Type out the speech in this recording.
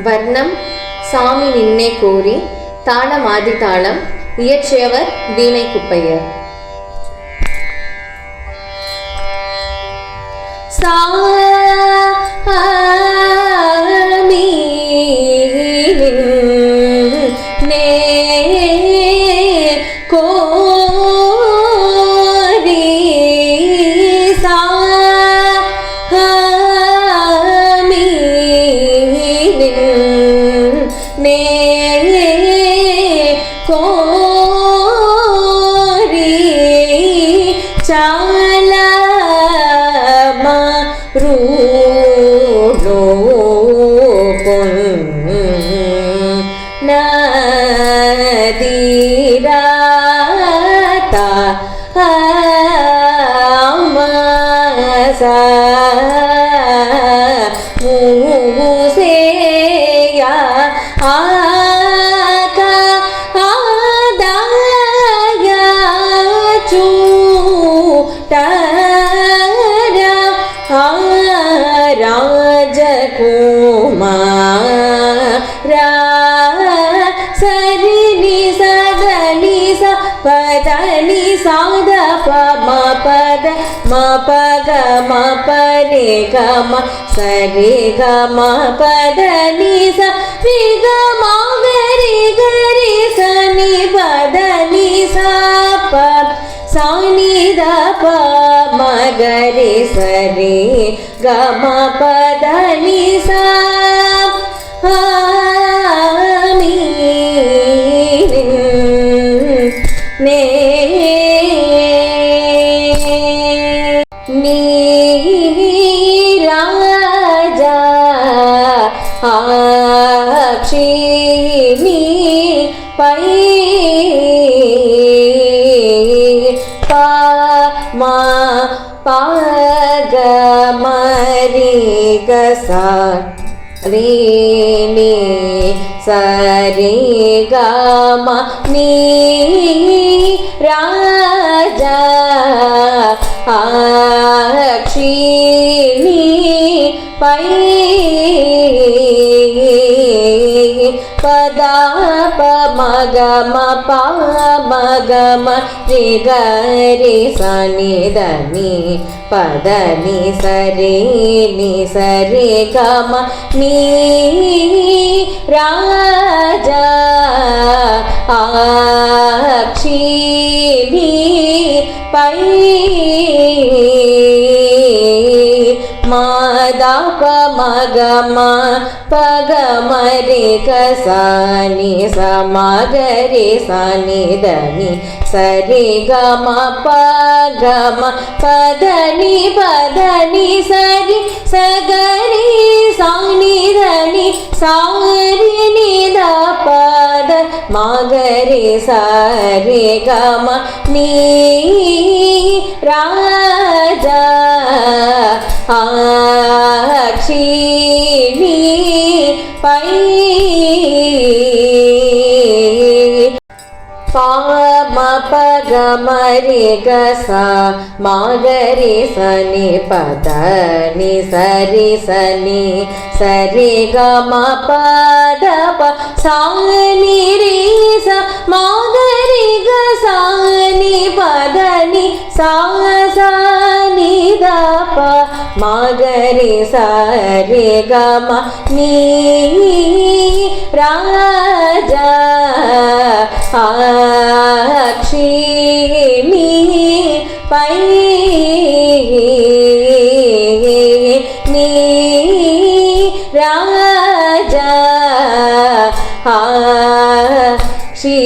வர்ணம் சாமி நின்னே கோரி, தாளம் ஆதிதாளம். இயற்றியவர் வீணை குப்பையர். சாமி நின்னே கோரி, சாமி நின்னே கோரி, ரூடோ நதீராதா ஆமசா மூசேயா ஆகா ஆதாயா சூடரா ராஜகுமாரா சரி சதனி பதனி சாத பம பத ம பக ம பரே கம சரி கம பதனி ச ரி கம கரி கரி சனி பதனி ச ப சானி த ப மகரி சரி கம பதனி ச ஆமி நே நீ ராஜா ஆக்ஷி நீ பை பா மா பகமரி கசா ரே நீ சரி கம நீ ராஜா ஆக்ஷி நீ பை பதா ப மகம ப மகம ரி கரி சனி தனி பதனி சரி நி சரி கம நீ ராஜா ஆக்ஷி நீ பை மாதா ப மகம பகமரி கசானி சமகரி சனி தனி சரி கம பகம பதனி பதனி சரி சகரி சானி தனி சாரி நித பத மகரி சரி கம நீ ராஜா ஆக்ஷி நீ பை பாம பகமரி கசா மகரி சனி பதனி சரி சனி சரி கம பத ப சானி ரே ச மகரி கசானி பதனி சா சானி த ப மகரி சரி கம நீ ராஜா ஆக்ஷி நீ பை நீ ராஜா ஆக்ஷி